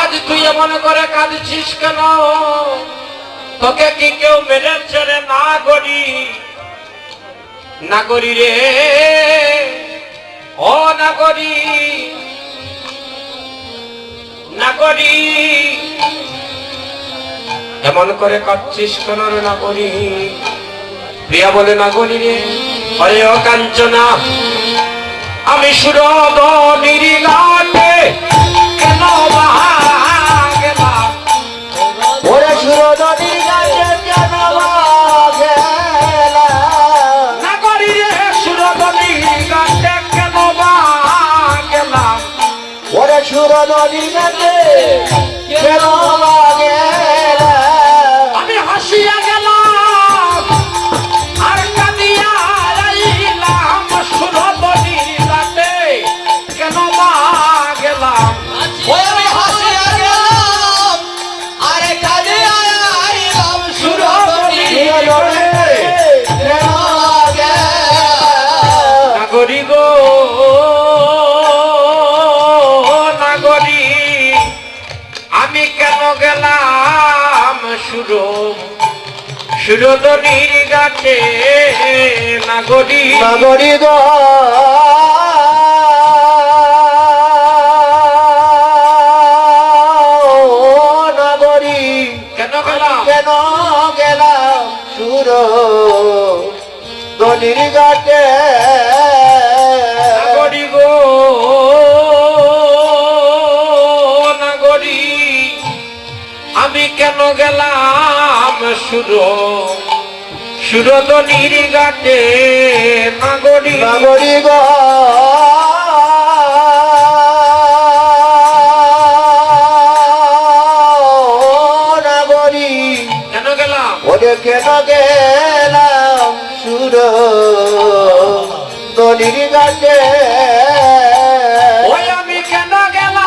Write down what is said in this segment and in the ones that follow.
আজ তুই এমন করে কাঁদছিস কেন? তোকে কি কেউ মেরেছে রে? না করি না করি রে, ও না করি না করি, এমন করে কাঁদছিস কেন রে? না করি। প্রিয়া বলে না করি রে, আরে ও কাঞ্চনা, আমি সুরধনির ঘাটে কেন গেলাম? ওরে সুরধনির ঘাটে কেন গেলাম? না করি রে, সুরধনির ঘাটে কেন গেলাম? ওরে সুরধনির ঘাটে কেন গেলাম? আমি হাসিয়া গেলাম আর কাঁদিয়া আইলাম, সুরধনির ঘাটে কেন গেলাম? ওই আমি হাসিয়া গেলাম আর কাঁদিয়া আইলাম, সুরধনির ঘাটে কেন গেলাম? নাগরি গো নাগরি, আমি কেন গেলাম সুরধনির ঘাটে? নাগরি নাগরি গো নাগরি, কেন গেলাম? কেন গেলাম সুরধনির ঘাটে? নাগরি গো নাগরি, আমি কেন গেলাম সুরধনির ঘাটে? নাগরি নাগরি গো নাগরি, কেন গেলাম? ওরে কেন গেলাম সুরধনির ঘাটে? ওই আমি কেন গেলাম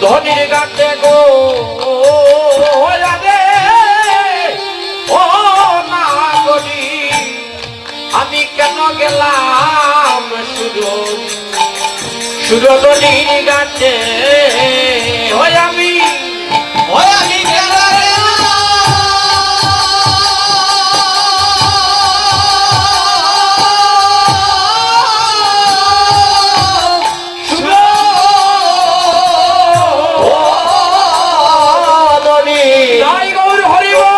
ধনির ঘাটে গো? রে ও নাগরি, আমি কেন গেলাম সুরধনির ঘাটে? ওই আমি কেন জয় গৌর হরি বল।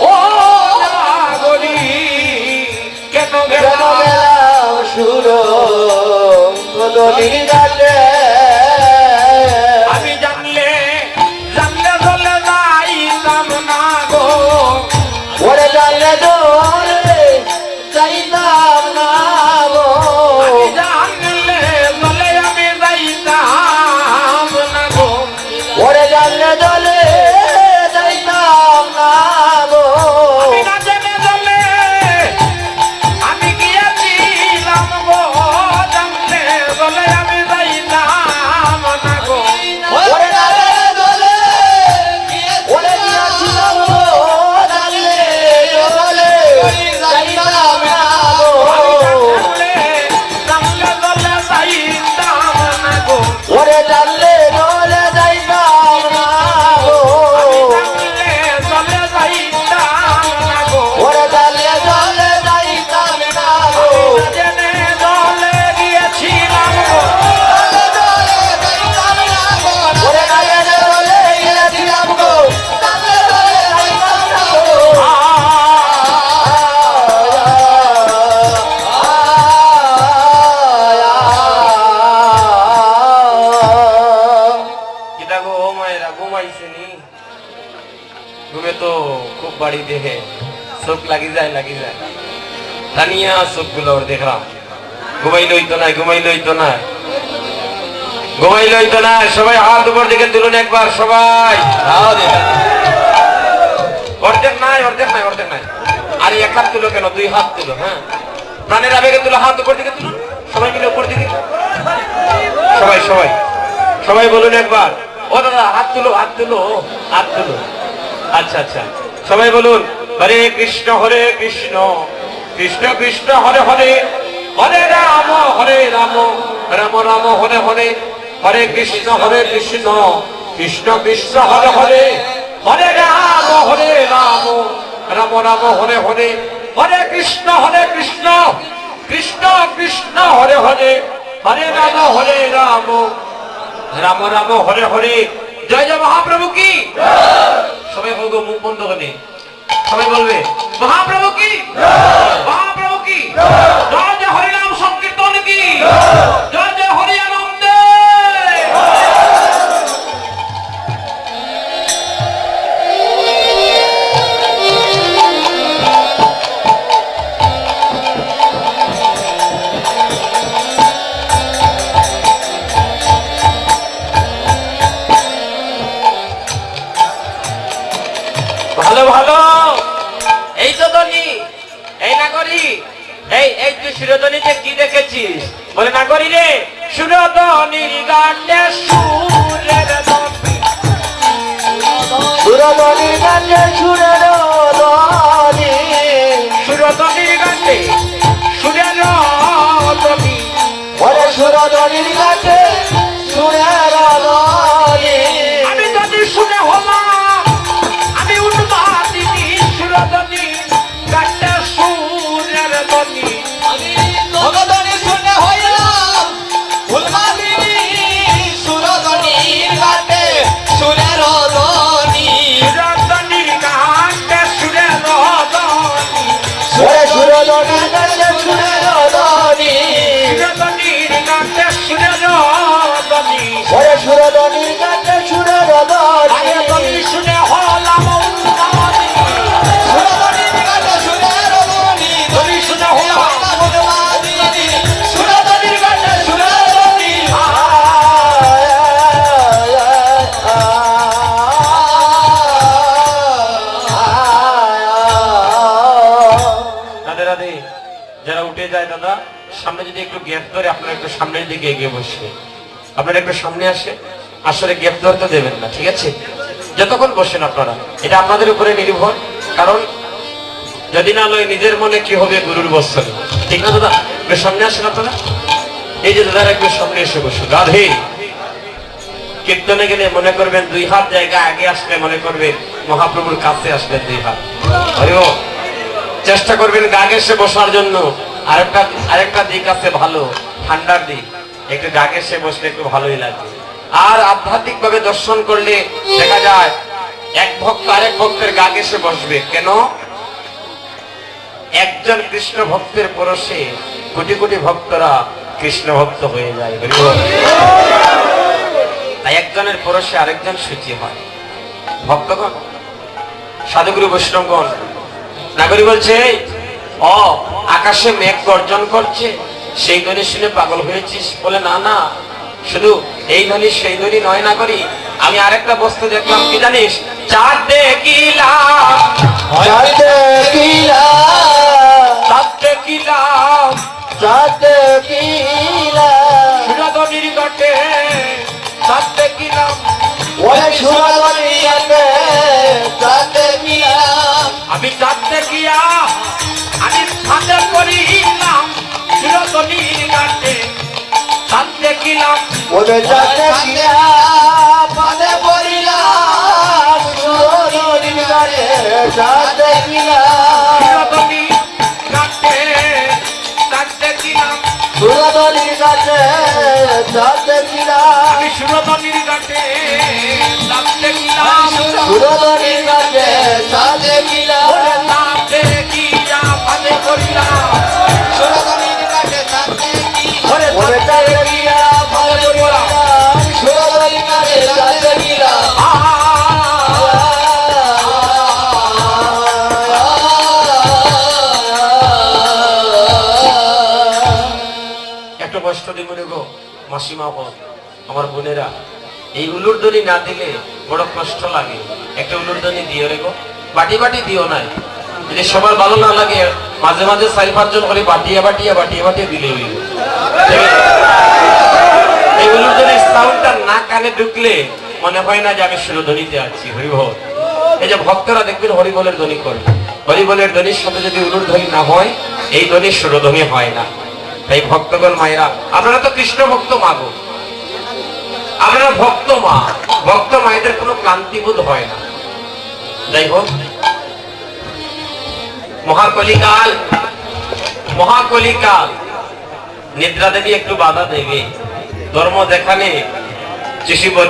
ও নাগরি, কেন গেলাম সুরধনির ঘাটে? আমি জানলে জানলে চলে যাইতাম না গো, ওরে জানলে দোলে যাইতাম না গো, আমি জানলে চলে আমি যাইতাম না গো, ওরে জানলে দোলে যাইতাম না গো, আমি না জেনে চলে আমি গিয়েছিলাম গো, জানলে চলে আমি যাইতাম না গো। ওরে জানলে দোলে ওরে গিয়েছিলাম গো, জানলে দোলে যাইতাম না গো, জানলে চলে যাইতাম না গো, ওরে জানলে দোলে যাইতাম না গো, জানলে চলে যাইতাম না গো, ওরে জানলে দোলে যাইতাম না গো, জেনে চলে গিয়েছিলাম গো। ওরে জানলে দোলে গিয়েছিলাম গো, জানলে দোলে যাইতাম না গো। কিটা গো মায়েরা ঘুমাইছে নি? ঘুমে তো খুব বাড়ি দেখে চোখ লাগি যায় তানিয়া চোখ গুলো দেখলাম। ঘুমাইলে হইতো না, ঘুমাইলে হইতো না, ঘুমাইলে হইতো না। সবাই হাত উপর দিকে তুলুন একবার সবাই। অর্ধেক নাই অর্ধেক নাই অর্ধেক নাই। আর এক হাত তুলো কেন? দুই হাত তুলো। হ্যাঁ, প্রাণের আবেগে তুলো, হাত উপর দিকে তুলুন সবাই মিলে উপর দিকে। সবাই সবাই সবাই বলুন একবার। ও দাদা হাত তুলো হাত তুলো হাত তুলো। আচ্ছা আচ্ছা সবাই বলুন হরে কৃষ্ণ কৃষ্ণ কৃষ্ণ হরে হরে, হরে রাম রাম রাম হরে হরে, হরে কৃষ্ণ কৃষ্ণ কৃষ্ণ হরে হরে, হরে রাম রাম রাম হরে হরে, হরে কৃষ্ণ কৃষ্ণ কৃষ্ণ হরে হরে, হরে রাম রাম রাম হরে হরে। জয় জয় মহাপ্রভু কি। সবাই বলবো মুখ বন্ধ করে, সবাই বলবে মহাপ্রভু কি, মহাপ্রভু কি। জয় জয় হরিনাম সংকীর্তন কি, জয় জয় হরি আনন্দে। ভালো ভালো, এই তো ধনী, এই না করি, এই তুই সুরধনীতে কি দেখেছিস? বলে না করি রে, সুরধনীর গানে সুরের ধ্বনি, সুরধনীর গানে সুরের ধ্বনি, সুরধনীর গানে সুরের ধ্বনি, ওরে সুরধনীর গানে সুরের ধ্বনি। আমি যদি শুনে হলাম আমি উন্মাদিনী, সুরধনীর গানে সুরের ধ্বনি। আমি ভগধনী শুনে হইলাম উন্মাদিনী, সুরধনীর গানে সুরের ধ্বনি, সুরধনীর গানে সুরের ধ্বনি, ওরে সুরধনীর গানে সুরের ধ্বনি, সুরধনীর গানে সুরের ধ্বনি। ওরে সুরধনীর গানে সুরের ধ্বনি। আরে তুমি শুনে হলাম উন্মাদিনী, সুরধনীর গানে সুরের ধ্বনি, তুমি শুনে হলাম উন্মাদিনী, সুরধনীর গানে সুরের ধ্বনি। রাধে রাধে। যারা উঠে যায় দাদা সামনে যদি একটু গ্যাপ ধরে, আপনারা একটু সামনের দিকে এগিয়ে বসবে, আপনারা একটু সামনে আসে, আসলে গ্যাপ ধরতে দেবেন না, ঠিক আছে? যতক্ষণ বসেন আপনারা, এটা আপনাদের উপরে নির্ভর, কারণ যদি না লয় নিজের মনে কি হবে গুরুর বৎসরে, ঠিক না দাদা? একটু সামনে আসেন আপনারা, এই যে দাদারা একটু সামনে এসে বসুন। রাধে। কীর্তনে গেলে মনে করবেন দুই হাত জায়গা আগে আসলে মনে করবেন মহাপ্রভুর কাছে আসবেন দুই হাত। হরি বল। চেষ্টা করবেন গাগে এসে বসার জন্য। আরেকটা দিক আছে ভালো, ঠান্ডার দিক, একটু গাগে এসে বসলে একটু ভালোই লাগে। আর আধ্যাত্মিক ভাবে দর্শন করলে দেখা যায় এক ভক্ত আরেক ভক্তের গাগে এসে বসবে। কেন? একজন কৃষ্ণ ভক্তের পরশে কোটি কোটি ভক্তরা কৃষ্ণ ভক্ত হয়ে যায়। হরি বল। তাই একজনের পরশে আরেকজন সূচি হয়। ভক্তগণ, সাধুগুরু বৈষ্ণবগণ, নাগরী বলছে আকাশে মেঘ গর্জন করছে, সেই ধ্বনি শুনে পাগল হয়েছিস? বলে না না, শুধু এই ধ্বনি সেই ধ্বনি নয় নাগরী, আমি আরেকটা বস্তু দেখলাম, কি জানিস? চাঁদ দেখিলাম, চাঁদ দেখিলাম, চাঁদ দেখিলাম, চাঁদ দেখিলাম, সুরধনীর ঘটে চাঁদ দেখিলাম। ওরে সুরধনীর গানে চাঁদ দেখিলাম, আমি চাঁদ দেখিয়া আমি ছাদে করিলাম, সুরধনীর ঘাটে চাঁদ দেখিলাম। ওরে চাঁদ দেখিলাম, পাদে পড়িলাম, সুরধনীর গানে চাঁদ দেখিলাম, সুরধনীর ঘাটে চাঁদ দেখিলাম। সুরধনীর গানে চাঁদ দেখিলাম, আমি সুরধনীর ঘাটে চাঁদ দেখিলাম। সুরধনীর গানে চাঁদ দেখিলাম, ওরে চাঁদ দেখিয়া ছাদে করিলাম, সুরধনীর গানে চাঁদ দেখিলাম, ওরে ওরে চাঁদ চাঁদ দেখিয়া দেখিলাম, ছাদে করিলাম। সুরধনীর গানে চাঁদ দেখিলাম। একটু কষ্ট দিব গো মাসিমা, আমার বোনেরা, এই উলুরধ্বনি না দিলে বড় কষ্ট লাগে। একটা উলুরধ্বনি দিও রে গো, বাটি বাটি দিও না, যদি সবার ভালো না লাগে মাঝে মাঝে 4-5 জন করে বাটিয়া বাটিয়া বাটিয়া বাটিয়া দিলে এই উলুধ্বনির সাউন্ডটা না কানে ঢুকলে মনে হয় না যে আমি সুরধ্বনিতে আছি। হরিবল। এই যে ভক্তরা দেখবেন হরিবলের ধ্বনি করে, হরিবলের ধ্বনির সাথে যদি উলুধ্বনি না হয় এই ধ্বনির সুরধ্বনি হয় না। তাই ভক্তগণ মায়েরা, আপনারা তো কৃষ্ণ ভক্ত মাগো, আপনারা ভক্ত মা, ভক্ত মায়েদের কোনো ক্লান্তিবোধ হয় না। যাই হোক, মহাকলিকাল, মহাকলিকাল নিদ্রা দেবী একটু বাধা দেবে। ধর্ম দেখালে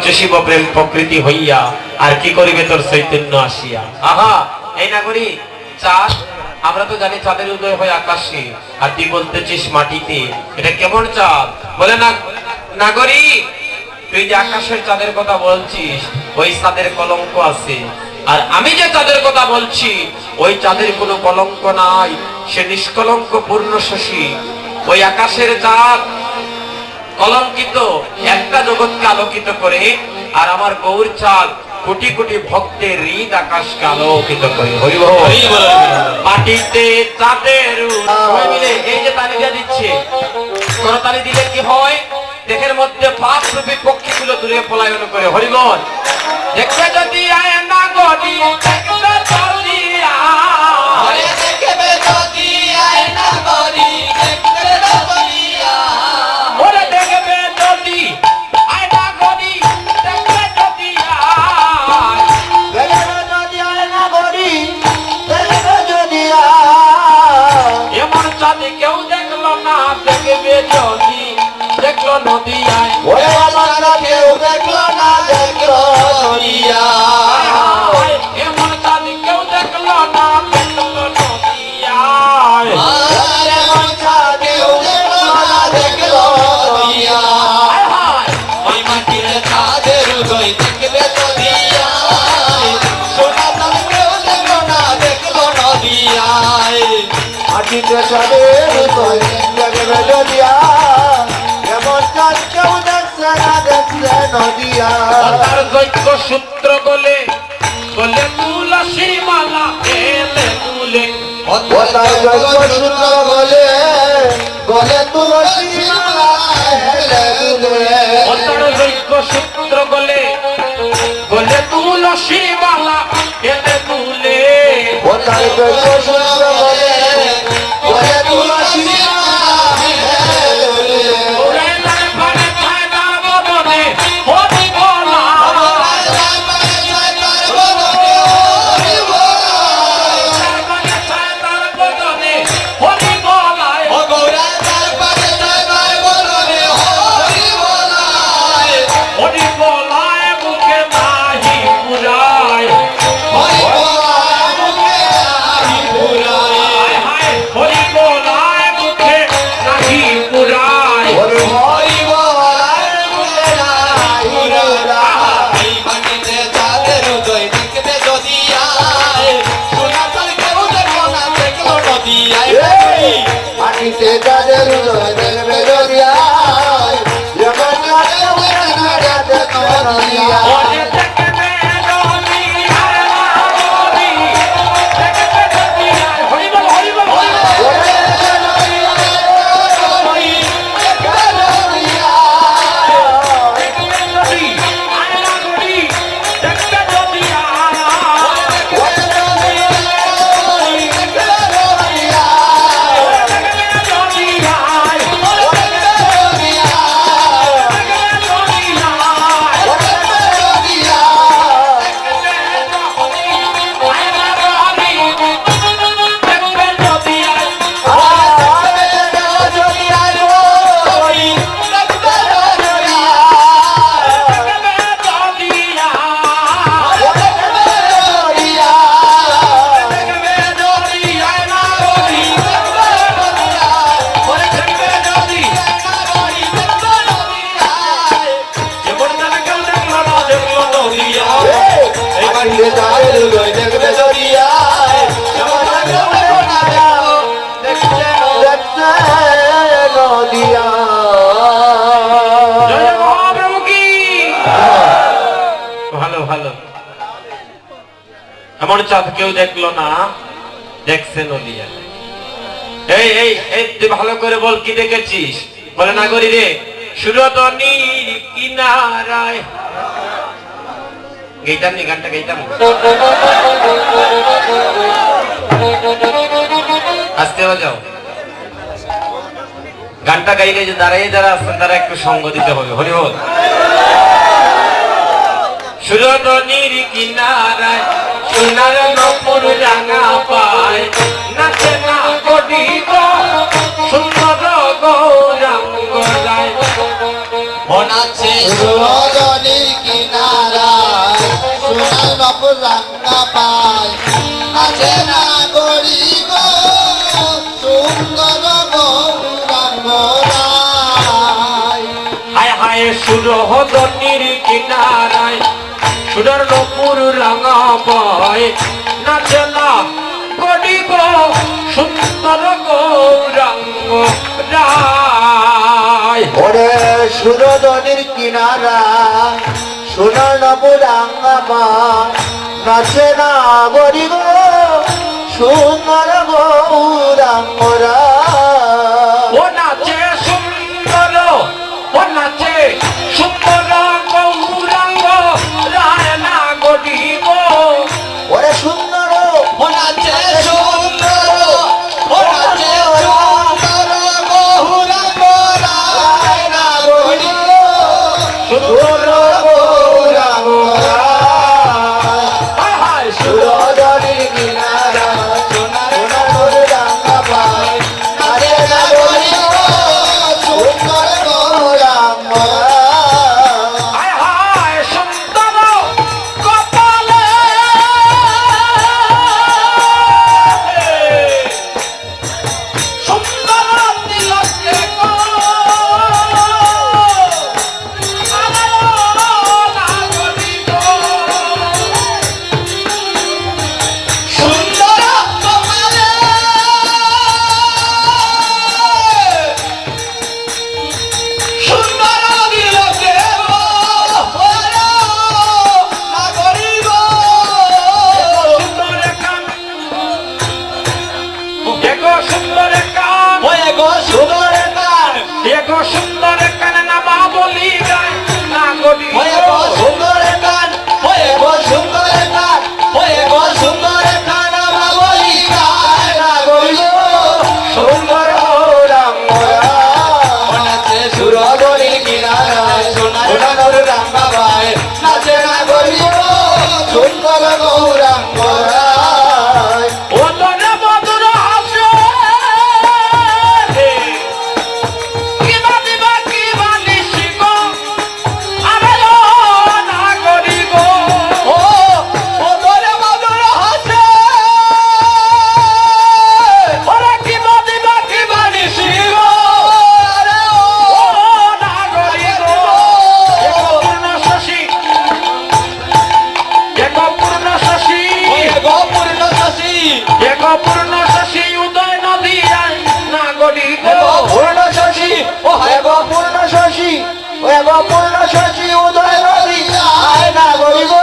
চষিব প্রেম প্রকৃতি হইয়া, আর কি করিবে তোর চৈতন্য আসিয়া। আহা, এই নাগরী চাঁদ, আমরা তো জানি চাঁদের উদয় হয় আকাশে, আর তুই বলতেছিস মাটিতে। এটা কেমন চাঁদ? বলে না নাগরী, তুই যে আকাশের চাঁদের কথা বলছিস ওই চাঁদের কলঙ্ক আছে, আর আমি যে চাঁদের কথা বলছি ওই চাঁদের কোনো কলঙ্ক নাই, সে নিষ্কলঙ্ক পূর্ণ শশী। ওই আকাশের চাঁদ কলঙ্কিত একটা জগৎকে আলোকিত করে, আর আমার গৌর চাঁদ কোটি কোটি ভক্তের হৃদ আকাশকে আলোকিত করে। হরিবল। মাটিতে চাঁদের সবাই মিলে এই যে তালিকা দিচ্ছে, করতালি দিলে কি হয়? দেহের মধ্যে পাপ রূপী পক্ষীগুলো দূরে পলায়ন করে। হরিবল। দেখবে যদি আয় না গদি, দেখবে যদি আয়, দেখবে যদি আয় না গরি, দেখবে যদি আয়, ওরে দেখবে যদি আয় না গদি, দেখবে যদি আয়, দেখবে যদি আয় না গরি, দেখবে যদি আয়, এমন চাঁদ কেউ দেখলো না, দেখবে যদি দেখলো নদী আয়। ওরে আমার না কেউ দেখলো না, দেখলো যদি আয়, এমন চাঁদ কেউ দেখলো না, দেখলো নদী আয়। আরে মনটা কেউ দেখলো না, দেখলো যদি আয়, ওই মাটির চাঁদের উদয় দেখবে যদি আয়, সোনা চাঁদ কেউ দেখলো না, দেখলো নদী আয়, মাটিতে চাঁদের উদয় দেখবে যদি আয়, এমন চাঁদ কেউ দেখছে না, দেখছে নদী আয়, তার দৈত্য সূত্র গলে গলে তুলসী মালা এলে তুলে, ও তার জৈব সূত্র গলে গলে তুলসী মালা হেলে দুলে, ও তার দৈত্য সূত্র গলে গলে তুলসী মালা এলে তুলে, ও তার জৈব সূত্র গলে গলে তুলসী মালা হেলে দুলে, ওরে তার পানে ছায় তার বদনে হরি বলা, তার পানে ছায় তার বদনে হরি বলায়, হরি বলায় মুখে নাহি পুরায়, হায় হায় হরি বলায় মুখে নাহি পুরায়। মাটিতে যাদের উদয় দেখবে যদি আয়, এমন কাছে উঠে না দেখো নদী আয়, ওরে দেখবে নদী আর নদী, দেখবে নদী আর হরি বল হরি বল হরি বল। ওরে নদী আয়, দেখবে নদী আয়, দেখবে নদী আর নদী, দেখবে নদী আর, ওরে নদী আয়, দেখবে নদী আয়, দেখবে নদী আর, ওরে নদী আয়, দেখবে নদী আর, ওরে নদী আয়, দেখবে যদি আয়, দেখবে নদী আয়, ভালো ভালো, এমন চাঁদ কেউ দেখলো না, দেখছে নদিয়া। এই এই এই তুই ভালো করে বল কি দেখেছিস? বলে নাগরী রে, সুরদনির কিনারায় গেইতাম নি গানটা গেইতাম আসতে বাজাও গানটা গাইলে যে দাঁড়িয়ে যারা আছেন তারা একটু সঙ্গ দিতে হবে হরি বল সুরদনির কিনারায় সোনার নপুর রাঙা পায় নাচে না গদিব সুন্দর গৌরাঙ্গ রায় নাচে সুরদনির কিনারায় সোনার নপুর রাঙা পায় নাচে না গরিব সুন্দর গৌরাঙ্গ রায় হায় হায় সুরদনির কিনারায় সুন্দর নপুর রাঙা পায় নাচে না গদিব সুন্দর গৌরাঙ্গ রায় ওরে সুরদনির কিনারা সোনার নপুর রাঙা পায় নাচে না গরিব সুন্দর গৌরাঙ্গ রায় ও নাচে সুন্দর ও নাচে সুন্দর গৌরাঙ্গ রায় না গদিব ওরে সুন্দর ও নাচে সুন্দর ও নাচে সুন্দর বহুরঙ্গ রায় না গরিব সুন্দর গৌরাঙ্গ রায় হায় হায় সুরদনির কিনারা সোনার সোনার রাঙা পায় নাচে না গরিব সুন্দর গৌরাঙ্গ রায় হায় হায় সুন্দর কপালে সুন্দর তিলকে গো সুন্দর কপালে সুন্দর দিলকে না গরিব সুন্দর কান দেখো সুন্দর কান ওয়ে গো সুন্দর কান দেখো সুন্দর কান না মা বলি গায় না গলি ওয়ে গো সুন্দর কান ওয়ে গো সুন্দর কান ওয়ে গো সুন্দর কান মা বলি গায় না গরিব সুন্দর গৌরাঙ্গ রায় নাচে সুরদনির কিনারায় সোনার নগর রাঙ্গা পায় নাচে না গরিব সুন্দর গৌরাঙ্গ রায় ও তোরে মধুর হাসে কিবা দিবা কিবা নিশিব আরে ও না গরিব ও ও তোরে মধুর হাসে ওরে কিবা দিবা কিবা নিশিব আরে ও ও না গরিব দেখো পূর্ণ শশী দেখো পূর্ণ শশী ওয়ে গো পূর্ণ শশী দেখো পূর্ণ শশী উদয় নদী আয় না গরিব পূর্ণ শশী ও হে গো পূর্ণ শশী ও হে গো পূর্ণ শশী উদয় নদী আয় না গরিব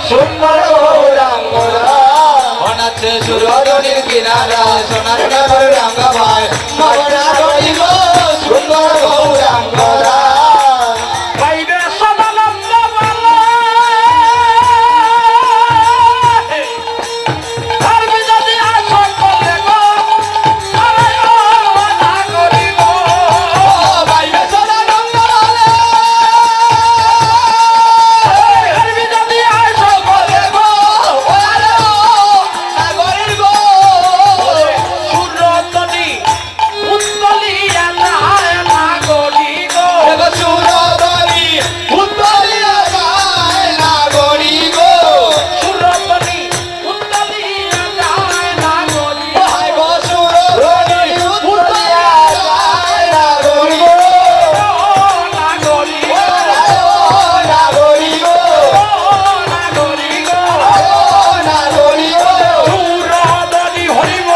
সুন্দর গৌরাঙ্গ রায় নাচে সুরদনির কিনারায় সোনার নগর রাঙ্গা পায় নাচে না গরিব সুন্দর গৌরাঙ্গ রায় পাইবে সদানন্দ বলে পারবি যদি আসো বলে গো আরে ও না গরিব বাইবে সদানন্দ বলে পারবি যদি আসো বলে গো আরে ও না গরিব সুরতনি উত্তলিয়া যায় না গরিব এগো সুরদনি উত্তলিয়া যায় না গরিব সুরতনি উত্তলিয়া যায় না গরিব হায় গো সুরদনি উত্তলিয়া যায় না গরিব না গরিব না গরিব না গরিব না গরিব সুরদনি হরিব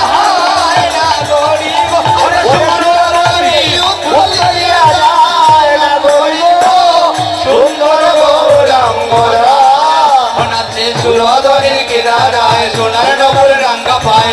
হায় না গরিব ওরে সুরদনি উত্তলিয়া যায় না গরিব সুন্দর গৌরাঙ্গ রায় নাচে সুরদনির কিনারায় সোনার নগর রাঙ্গা পায়